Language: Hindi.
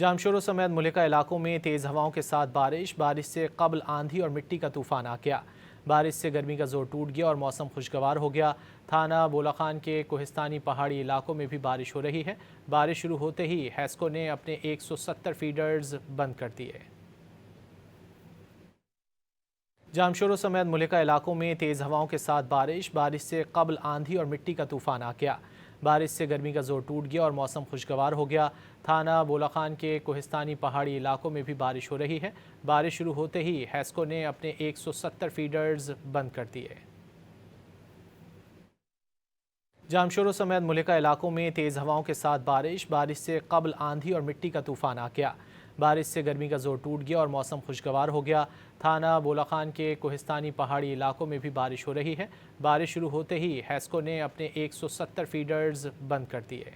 जामशोरों समेत मुल्का इलाकों में तेज़ हवाओं के साथ बारिश से कबल आंधी और मिट्टी का तूफान आ गया। बारिश से गर्मी का जोर टूट गया और मौसम खुशगवार हो गया। थाना बोला खान के कोहिस्तानी पहाड़ी इलाकों में भी बारिश हो रही है। बारिश शुरू होते ही हैस्को ने अपने 170 फीडर्स बंद कर दिए। जामशोरों समेत मुल्का इलाकों में तेज़ हवाओं के साथ बारिश से कबल आंधी और मिट्टी का तूफान आ गया। बारिश से गर्मी का जोर टूट गया और मौसम खुशगवार हो गया। थाना बोला खान के कोहिस्तानी पहाड़ी इलाकों में भी बारिश हो रही है। बारिश शुरू होते ही हैस्को ने अपने 170 फीडर्स बंद कर दिए। जामशोरों समेत मुल्का इलाकों में तेज़ हवाओं के साथ बारिश से कबल आंधी और मिट्टी का तूफान आ गया। बारिश से गर्मी का जोर टूट गया और मौसम खुशगवार हो गया। थाना बोला खान के कोहिस्तानी पहाड़ी इलाकों में भी बारिश हो रही है। बारिश शुरू होते ही हैस्को ने अपने 170 फीडर्स बंद कर दिए।